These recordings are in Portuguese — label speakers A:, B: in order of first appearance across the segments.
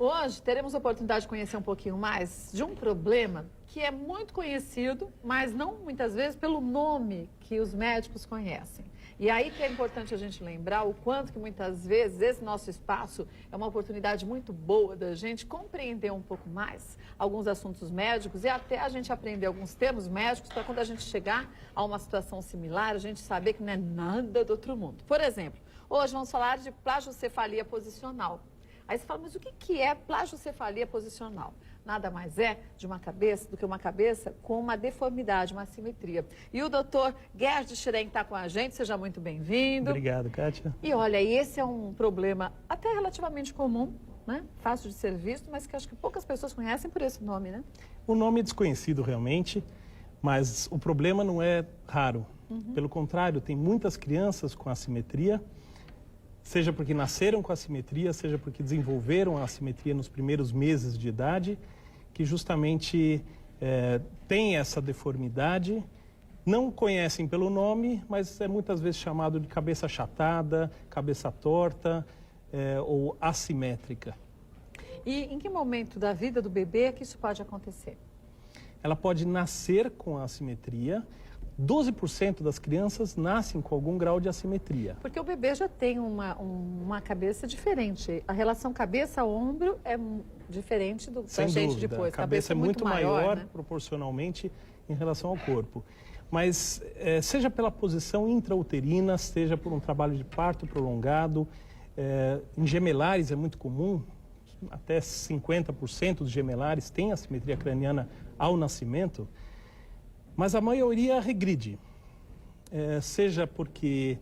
A: Hoje teremos a oportunidade de conhecer um pouquinho mais de um problema que é muito conhecido, mas não muitas vezes pelo nome que os médicos conhecem. E aí que é importante a gente lembrar o quanto que muitas vezes esse nosso espaço é uma oportunidade muito boa da gente compreender um pouco mais alguns assuntos médicos e até a gente aprender alguns termos médicos para quando a gente chegar a uma situação similar, a gente saber que não é nada do outro mundo. Por exemplo, hoje vamos falar de plagiocefalia posicional. Aí você fala, mas o que é plagiocefalia posicional? Nada mais é do que uma cabeça com uma deformidade, uma assimetria. E o doutor Gerd Schrenk está com a gente, seja muito bem-vindo.
B: Obrigado, Kátia.
A: E olha, esse é um problema até relativamente comum, né? Fácil de ser visto, mas que acho que poucas pessoas conhecem por esse nome, né?
B: O nome é desconhecido realmente, mas o problema não é raro. Pelo contrário, tem muitas crianças com assimetria, seja porque nasceram com assimetria, seja porque desenvolveram a assimetria nos primeiros meses de idade, que justamente tem essa deformidade, não conhecem pelo nome, mas é muitas vezes chamado de cabeça achatada, cabeça torta ou assimétrica.
A: E em que momento da vida do bebê que isso pode acontecer?
B: Ela pode nascer com a assimetria. 12% das crianças nascem com algum grau de assimetria.
A: Porque o bebê já tem uma cabeça diferente. A relação cabeça-ombro é diferente da gente depois.
B: A cabeça é muito maior,
A: né?
B: proporcionalmente em relação ao corpo. Mas seja pela posição intrauterina, seja por um trabalho de parto prolongado, em gemelares é muito comum, até 50% dos gemelares têm assimetria craniana ao nascimento. Mas a maioria regride, seja porque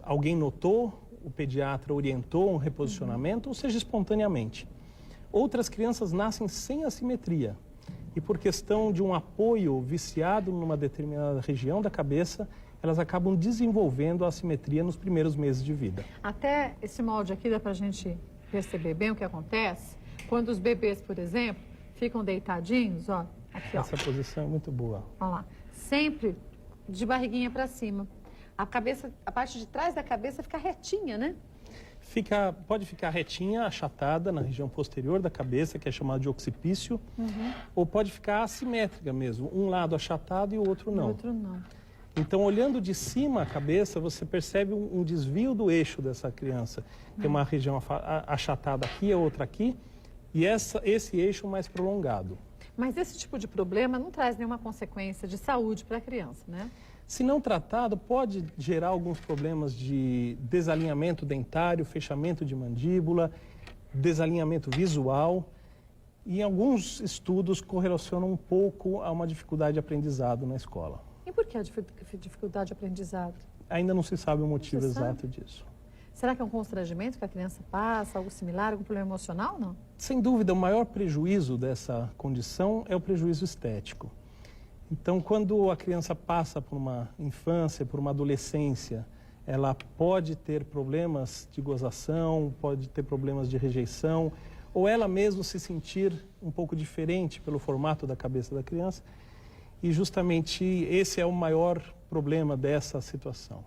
B: alguém notou, o pediatra orientou um reposicionamento, ou seja, espontaneamente. Outras crianças nascem sem assimetria e por questão de um apoio viciado numa determinada região da cabeça, elas acabam desenvolvendo a assimetria nos primeiros meses de vida.
A: Até esse molde aqui dá para a gente perceber bem o que acontece quando os bebês, por exemplo, ficam deitadinhos, ó. Aqui,
B: essa posição é muito boa.
A: Olha lá, sempre de barriguinha para cima. A parte de trás da cabeça fica retinha, né?
B: Pode ficar retinha, achatada na região posterior da cabeça, que é chamada de occipício, ou pode ficar assimétrica mesmo, um lado achatado e o outro não.
A: O outro não.
B: Então, olhando de cima a cabeça, você percebe um desvio do eixo dessa criança. Tem uma região achatada aqui, a outra aqui, e esse eixo mais prolongado.
A: Mas esse tipo de problema não traz nenhuma consequência de saúde para a criança, né?
B: Se não tratado, pode gerar alguns problemas de desalinhamento dentário, fechamento de mandíbula, desalinhamento visual. E alguns estudos correlacionam um pouco a uma dificuldade de aprendizado na escola.
A: E por que a dificuldade de aprendizado?
B: Ainda não se sabe o motivo exato disso.
A: Será que é um constrangimento que a criança passa, algo similar, algum problema emocional, não?
B: Sem dúvida, o maior prejuízo dessa condição é o prejuízo estético. Então, quando a criança passa por uma infância, por uma adolescência, ela pode ter problemas de gozação, pode ter problemas de rejeição, ou ela mesma se sentir um pouco diferente pelo formato da cabeça da criança. E justamente esse é o maior problema dessa situação.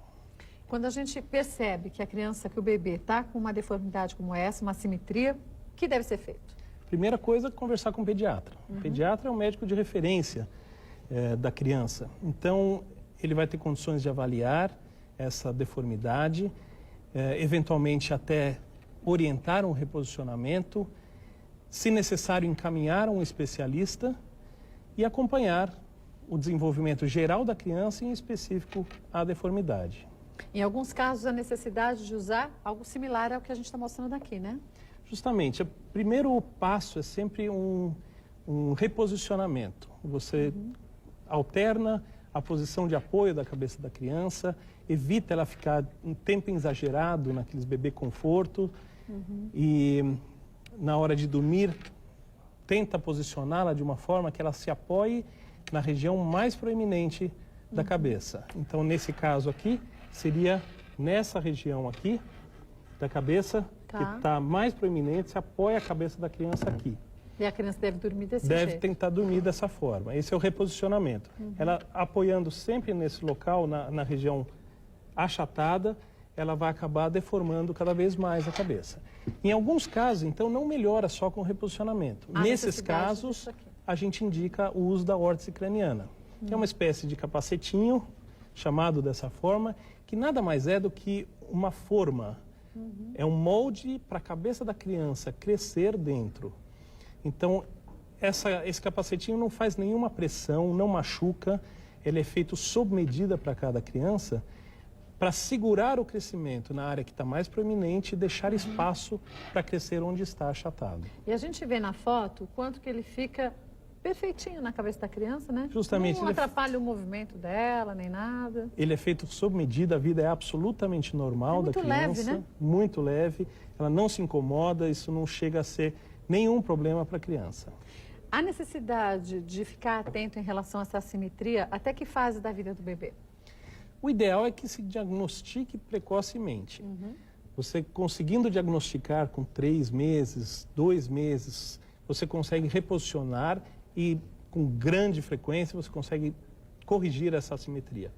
A: Quando a gente percebe que que o bebê está com uma deformidade como essa, uma assimetria, o que deve ser feito?
B: Primeira coisa, conversar com o pediatra. O pediatra é o médico de referência da criança. Então, ele vai ter condições de avaliar essa deformidade, eventualmente até orientar um reposicionamento, se necessário encaminhar um especialista e acompanhar o desenvolvimento geral da criança, em específico a deformidade.
A: Em alguns casos, a necessidade de usar algo similar ao que a gente está mostrando aqui, né?
B: Justamente. O primeiro passo é sempre um reposicionamento. Você alterna a posição de apoio da cabeça da criança, evita ela ficar um tempo exagerado naqueles bebê conforto e na hora de dormir tenta posicioná-la de uma forma que ela se apoie na região mais proeminente da cabeça. Então, nesse caso aqui, seria nessa região aqui da cabeça, que está mais proeminente, se apoia a cabeça da criança aqui.
A: E a criança deve dormir desse jeito?
B: Deve tentar dormir dessa forma. Esse é o reposicionamento. Ela apoiando sempre nesse local, na região achatada, ela vai acabar deformando cada vez mais a cabeça. Em alguns casos, então, não melhora só com reposicionamento. Nesses casos, a gente indica o uso da órtese craniana, que é uma espécie de capacetinho, chamado dessa forma, que nada mais é do que uma forma. É um molde para a cabeça da criança crescer dentro. Então, esse capacetinho não faz nenhuma pressão, não machuca, ele é feito sob medida para cada criança, para segurar o crescimento na área que está mais proeminente e deixar espaço para crescer onde está achatado.
A: E a gente vê na foto o quanto que ele fica perfeitinho na cabeça da criança, né?
B: Justamente.
A: Não atrapalha o movimento dela, nem nada.
B: Ele é feito sob medida, a vida é absolutamente normal da criança.
A: Muito leve, né?
B: Muito leve, ela não se incomoda, isso não chega a ser nenhum problema para a criança.
A: Há necessidade de ficar atento em relação a essa assimetria até que fase da vida do bebê?
B: O ideal é que se diagnostique precocemente. Você conseguindo diagnosticar com 3 meses, 2 meses, você consegue reposicionar e com grande frequência você consegue corrigir essa assimetria.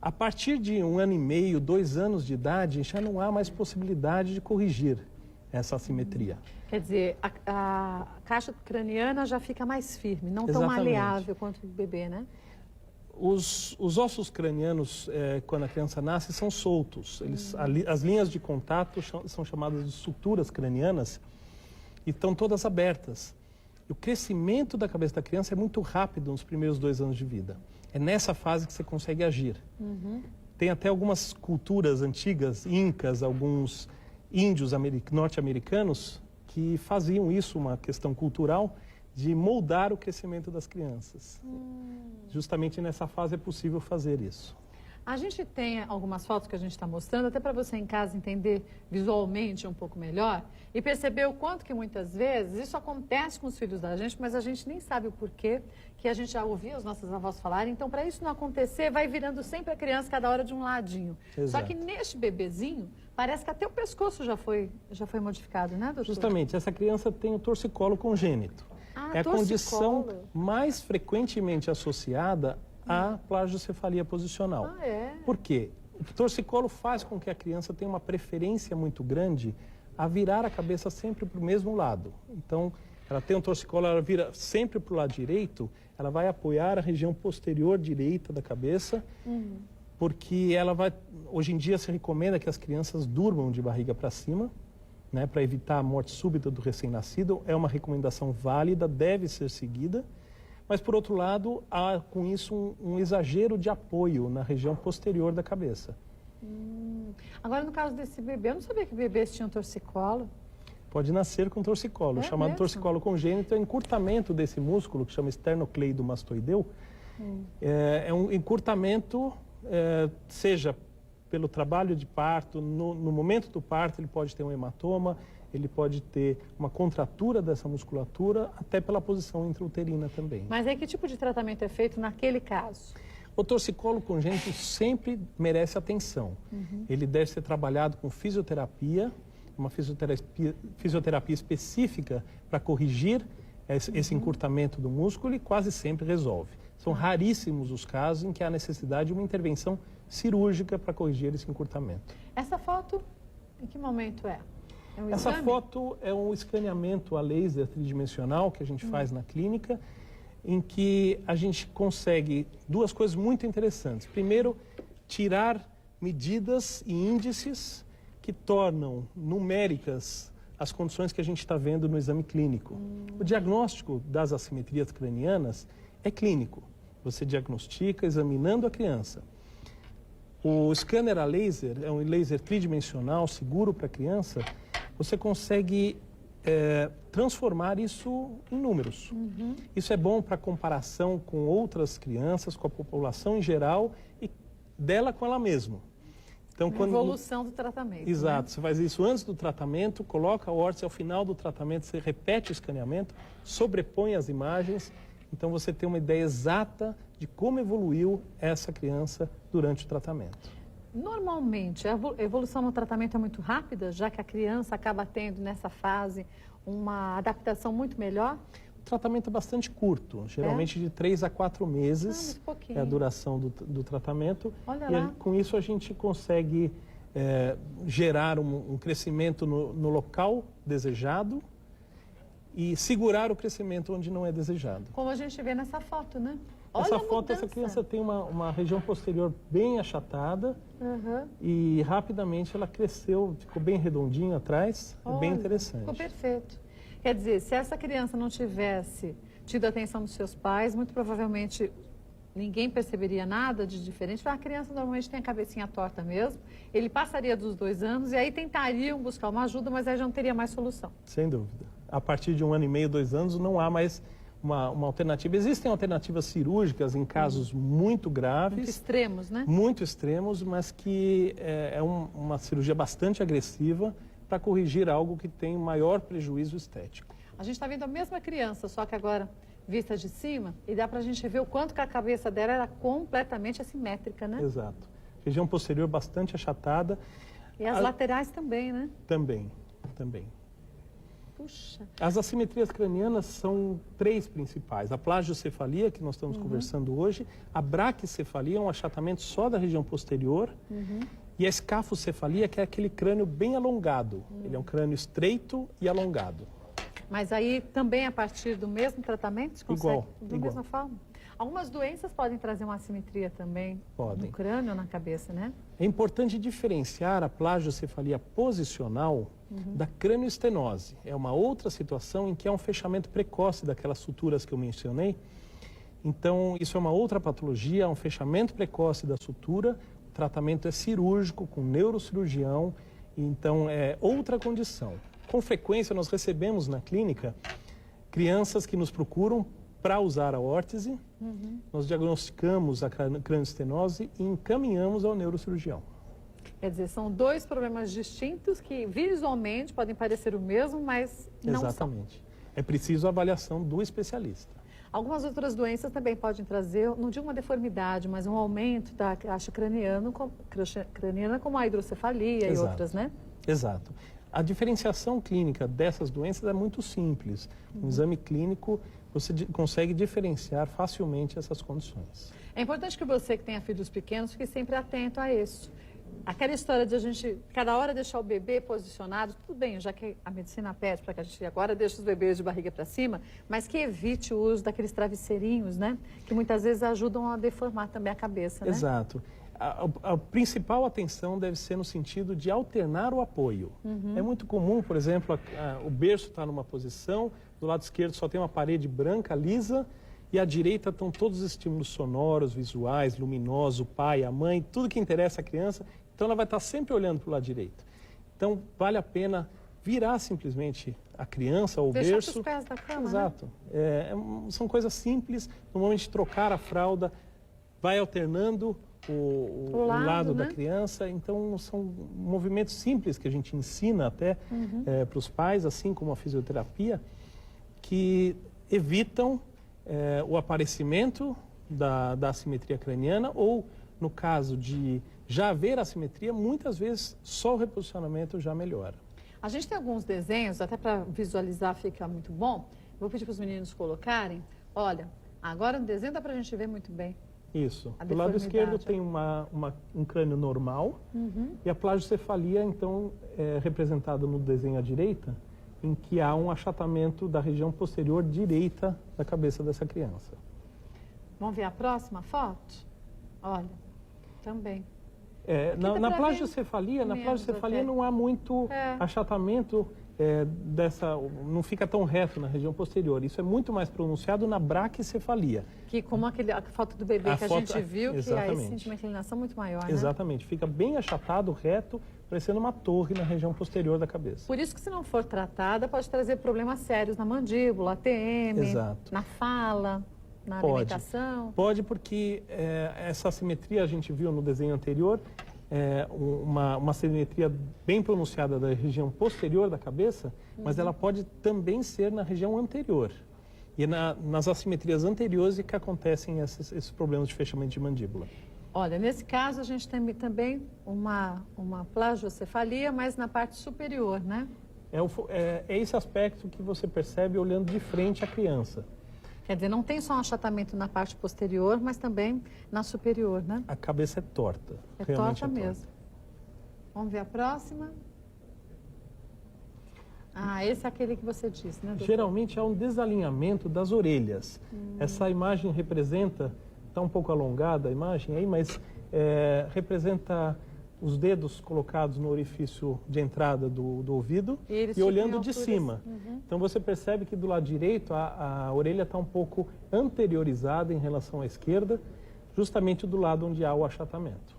B: A partir de 1 ano e meio, 2 anos de idade, já não há mais possibilidade de corrigir essa assimetria.
A: Quer dizer, a caixa craniana já fica mais firme, não tão
B: Exatamente.
A: maleável quanto o bebê, né?
B: Os ossos cranianos, quando a criança nasce, são soltos. As linhas de contato são chamadas de suturas cranianas e estão todas abertas. E o crescimento da cabeça da criança é muito rápido nos primeiros 2 anos de vida. É nessa fase que você consegue agir. Tem até algumas culturas antigas, incas, alguns índios norte-americanos, que faziam isso, uma questão cultural, de moldar o crescimento das crianças. Justamente nessa fase é possível fazer isso.
A: A gente tem algumas fotos que a gente está mostrando, até para você em casa entender visualmente um pouco melhor e perceber o quanto que muitas vezes isso acontece com os filhos da gente, mas a gente nem sabe o porquê, que a gente já ouvia os nossos avós falarem. Então, para isso não acontecer, vai virando sempre a criança cada hora de um ladinho.
B: Exato.
A: Só que neste bebezinho, parece que até o pescoço já foi modificado, né, doutor?
B: Justamente, essa criança tem o torcicolo congênito. É a condição mais frequentemente associada à plagiocefalia posicional.
A: Ah, é?
B: Por quê? O torcicolo faz com que a criança tenha uma preferência muito grande a virar a cabeça sempre para o mesmo lado. Então, ela tem um torcicolo, ela vira sempre para o lado direito, ela vai apoiar a região posterior direita da cabeça, porque ela vai... Hoje em dia se recomenda que as crianças durmam de barriga para cima, né, para evitar a morte súbita do recém-nascido. É uma recomendação válida, deve ser seguida. Mas, por outro lado, há com isso um exagero de apoio na região posterior da cabeça.
A: Agora, no caso desse bebê, eu não sabia que bebês tinham torcicolo.
B: Pode nascer com torcicolo.
A: É
B: O chamado
A: mesmo?
B: torcicolo congênito é encurtamento desse músculo, que chama esternocleidomastoideu. É um encurtamento, seja pelo trabalho de parto, no momento do parto ele pode ter um hematoma, ele pode ter uma contratura dessa musculatura, até pela posição intrauterina também.
A: Mas aí que tipo de tratamento é feito naquele caso?
B: O torcicolo congênito sempre merece atenção. Ele deve ser trabalhado com fisioterapia, uma fisioterapia específica para corrigir esse encurtamento do músculo e quase sempre resolve. São raríssimos os casos em que há necessidade de uma intervenção cirúrgica para corrigir esse encurtamento.
A: Essa foto, em que momento é? É um
B: Essa
A: exame?
B: foto é um escaneamento a laser tridimensional que a gente faz na clínica, em que a gente consegue 2 coisas muito interessantes. Primeiro, tirar medidas e índices que tornam numéricas as condições que a gente está vendo no exame clínico. O diagnóstico das assimetrias cranianas é clínico. Você diagnostica examinando a criança. O scanner a laser é um laser tridimensional, seguro para a criança. Você consegue transformar isso em números. Isso é bom para comparação com outras crianças, com a população em geral e dela com ela mesma. Então,
A: Evolução do tratamento.
B: Exato.
A: Né?
B: Você faz isso antes do tratamento, coloca a órtese, ao final do tratamento você repete o escaneamento, sobrepõe as imagens, então você tem uma ideia exata de como evoluiu essa criança durante o tratamento.
A: Normalmente, a evolução no tratamento é muito rápida, já que a criança acaba tendo nessa fase uma adaptação muito melhor?
B: O tratamento é bastante curto, geralmente de 3 a 4 meses
A: muito pouquinho.
B: é a duração do tratamento.
A: Olha
B: E
A: lá.
B: com isso a gente consegue gerar um crescimento no local desejado e segurar o crescimento onde não é desejado.
A: Como a gente vê nessa foto, né?
B: Essa
A: Olha a
B: foto, essa
A: mudança.
B: criança tem uma região posterior bem achatada e rapidamente ela cresceu, ficou bem redondinho atrás, é bem
A: Olha,
B: interessante.
A: Ficou perfeito. Quer dizer, se essa criança não tivesse tido a atenção dos seus pais, muito provavelmente ninguém perceberia nada de diferente. A criança normalmente tem a cabecinha torta mesmo, ele passaria dos 2 anos e aí tentariam buscar uma ajuda, mas aí já não teria mais solução.
B: Sem dúvida. A partir de 1 ano e meio, 2 anos, não há mais uma alternativa. Existem alternativas cirúrgicas em casos muito graves.
A: Muito extremos, né?
B: Muito extremos, mas que é uma cirurgia bastante agressiva para corrigir algo que tem maior prejuízo estético.
A: A gente está vendo a mesma criança, só que agora vista de cima, e dá para a gente ver o quanto que a cabeça dela era completamente assimétrica, né?
B: Exato. Região posterior bastante achatada.
A: E as laterais também, né?
B: Também.
A: Puxa.
B: As assimetrias cranianas são 3 principais. A plagiocefalia, que nós estamos conversando hoje, a braquicefalia, um achatamento só da região posterior, e a escafocefalia, que é aquele crânio bem alongado. Ele é um crânio estreito e alongado.
A: Mas aí também a partir do mesmo tratamento, se consegue?
B: Igual.
A: Mesma forma? Algumas doenças podem trazer uma assimetria também
B: Podem.
A: no crânio ou na cabeça, né?
B: É importante diferenciar a plagiocefalia posicional da cranioestenose. É uma outra situação em que há um fechamento precoce daquelas suturas que eu mencionei. Então, isso é uma outra patologia, há um fechamento precoce da sutura, o tratamento é cirúrgico, com neurocirurgião, então é outra condição. Com frequência, nós recebemos na clínica crianças que nos procuram para usar a órtese, nós diagnosticamos a cranioestenose e encaminhamos ao neurocirurgião.
A: Quer dizer, são 2 problemas distintos que visualmente podem parecer o mesmo, mas não são.
B: Exatamente. É preciso a avaliação do especialista.
A: Algumas outras doenças também podem trazer, não digo uma deformidade, mas um aumento da caixa craniana, como a hidrocefalia e outras, né?
B: Exato. A diferenciação clínica dessas doenças é muito simples. Um exame clínico, você consegue diferenciar facilmente essas condições.
A: É importante que você que tenha filhos pequenos fique sempre atento a isso. Aquela história de a gente, cada hora, deixar o bebê posicionado, tudo bem, já que a medicina pede para que a gente agora deixe os bebês de barriga para cima, mas que evite o uso daqueles travesseirinhos, né? Que muitas vezes ajudam a deformar também a cabeça, né?
B: Exato. A principal atenção deve ser no sentido de alternar o apoio. É muito comum, por exemplo, o berço está numa posição, do lado esquerdo só tem uma parede branca, lisa, e à direita estão todos os estímulos sonoros, visuais, luminosos, o pai, a mãe, tudo que interessa a criança. Então ela vai estar sempre olhando para o lado direito. Então vale a pena virar simplesmente a criança ou o berço.
A: Deixar os pés da cama,
B: Exato. Né? São coisas simples, no momento de trocar a fralda, vai alternando o lado
A: né?
B: da criança. Então são movimentos simples que a gente ensina até para os pais, assim como a fisioterapia, que evitam o aparecimento da assimetria craniana ou, no caso de já haver assimetria, muitas vezes só o reposicionamento já melhora.
A: A gente tem alguns desenhos, até para visualizar fica muito bom. Vou pedir para os meninos colocarem. Olha, agora no desenho dá para a gente ver muito bem.
B: Isso. Do lado esquerdo tem um crânio normal e a plagiocefalia, então, é representada no desenho à direita, em que há um achatamento da região posterior direita da cabeça dessa criança.
A: Vamos ver a próxima foto? Olha, também.
B: Na plagiocefalia não há muito achatamento não fica tão reto na região posterior. Isso é muito mais pronunciado na braquicefalia.
A: Que como a foto do bebê que a gente viu,
B: exatamente.
A: Que aí sente uma inclinação muito maior,
B: Exatamente.
A: Né?
B: Fica bem achatado, reto, parecendo uma torre na região posterior da cabeça.
A: Por isso que se não for tratada, pode trazer problemas sérios na mandíbula, ATM,
B: Exato.
A: na fala, na alimentação.
B: Pode porque essa assimetria a gente viu no desenho anterior, uma assimetria bem pronunciada da região posterior da cabeça, mas ela pode também ser na região anterior. E nas assimetrias anteriores é que acontecem esses problemas de fechamento de mandíbula.
A: Olha, nesse caso a gente tem também uma plagiocefalia, mas na parte superior, né?
B: É esse aspecto que você percebe olhando de frente à criança.
A: Quer dizer, não tem só um achatamento na parte posterior, mas também na superior, né?
B: A cabeça é torta.
A: É torta mesmo. Vamos ver a próxima. Ah, esse é aquele que você disse, né, doutor?
B: Geralmente há um desalinhamento das orelhas. Essa imagem representa, está um pouco alongada a imagem aí, mas representa os dedos colocados no orifício de entrada do ouvido e olhando de cima. Então você percebe que do lado direito a orelha está um pouco anteriorizada em relação à esquerda, justamente do lado onde há o achatamento.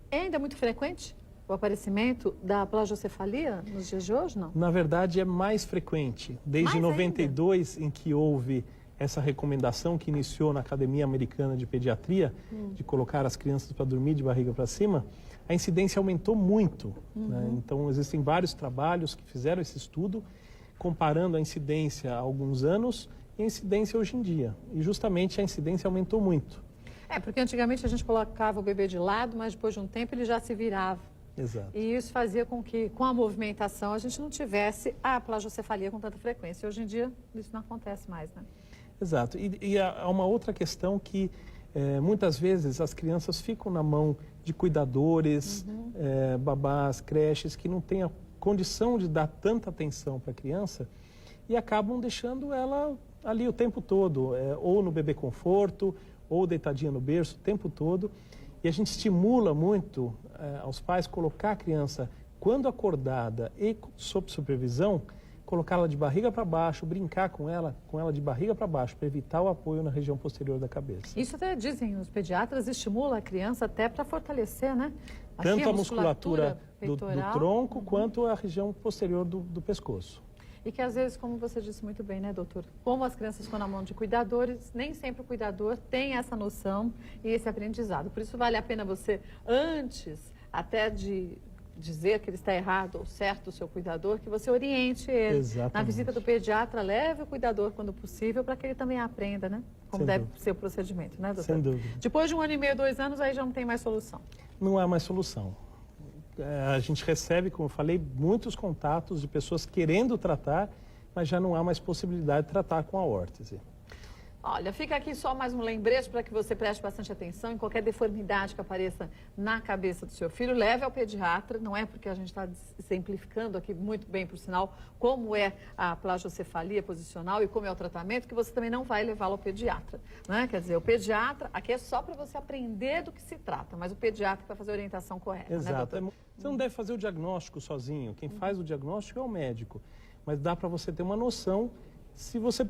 A: É ainda muito frequente o aparecimento da plagiocefalia nos dias de hoje, não?
B: Na verdade, é mais frequente. Desde 92, em que houve essa recomendação que iniciou na Academia Americana de Pediatria, de colocar as crianças para dormir de barriga para cima, a incidência aumentou muito. Né? Então, existem vários trabalhos que fizeram esse estudo, comparando a incidência há alguns anos e a incidência hoje em dia. E justamente a incidência aumentou muito.
A: Porque antigamente a gente colocava o bebê de lado, mas depois de um tempo ele já se virava.
B: Exato.
A: E isso fazia com que, com a movimentação, a gente não tivesse a plagiocefalia com tanta frequência. Hoje em dia, isso não acontece mais, né?
B: Exato. E há uma outra questão que, muitas vezes, as crianças ficam na mão de cuidadores, babás, creches, que não têm a condição de dar tanta atenção para a criança e acabam deixando ela ali o tempo todo, ou no bebê conforto, ou deitadinha no berço o tempo todo. E a gente estimula muito aos pais colocar a criança, quando acordada e sob supervisão, colocá-la de barriga para baixo, brincar com ela de barriga para baixo, para evitar o apoio na região posterior da cabeça.
A: Isso até dizem os pediatras, estimula a criança até para fortalecer, né?
B: Tanto a musculatura do tronco, quanto a região posterior do pescoço.
A: E que às vezes, como você disse muito bem, né, doutor? Como as crianças estão na mão de cuidadores, nem sempre o cuidador tem essa noção e esse aprendizado. Por isso vale a pena você, antes até de dizer que ele está errado ou certo, o seu cuidador, que você oriente ele.
B: Exatamente.
A: Na visita do pediatra, leve o cuidador quando possível, para que ele também aprenda, né? Como deve ser o procedimento, né, doutor?
B: Sem dúvida.
A: Depois de 1 ano e meio, 2 anos, aí já não tem mais solução.
B: Não há mais solução. A gente recebe, como eu falei, muitos contatos de pessoas querendo tratar, mas já não há mais possibilidade de tratar com a órtese.
A: Olha, fica aqui só mais um lembrete para que você preste bastante atenção em qualquer deformidade que apareça na cabeça do seu filho. Leve ao pediatra, não é porque a gente está exemplificando aqui muito bem, por sinal, como é a plagiocefalia posicional e como é o tratamento, que você também não vai levá-lo ao pediatra. Né? Quer dizer, o pediatra, aqui é só para você aprender do que se trata, mas o pediatra vai fazer a orientação correta.
B: Exato.
A: Né,
B: você não deve fazer o diagnóstico sozinho. Quem faz o diagnóstico é o médico. Mas dá para você ter uma noção se você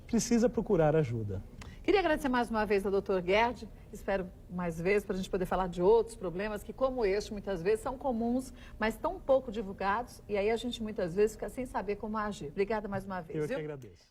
B: precisa procurar ajuda.
A: Queria agradecer mais uma vez ao Dr. Gerd, espero mais vezes para a gente poder falar de outros problemas que, como este, muitas vezes são comuns, mas tão pouco divulgados, e aí a gente muitas vezes fica sem saber como agir. Obrigada mais uma vez.
B: Eu que agradeço.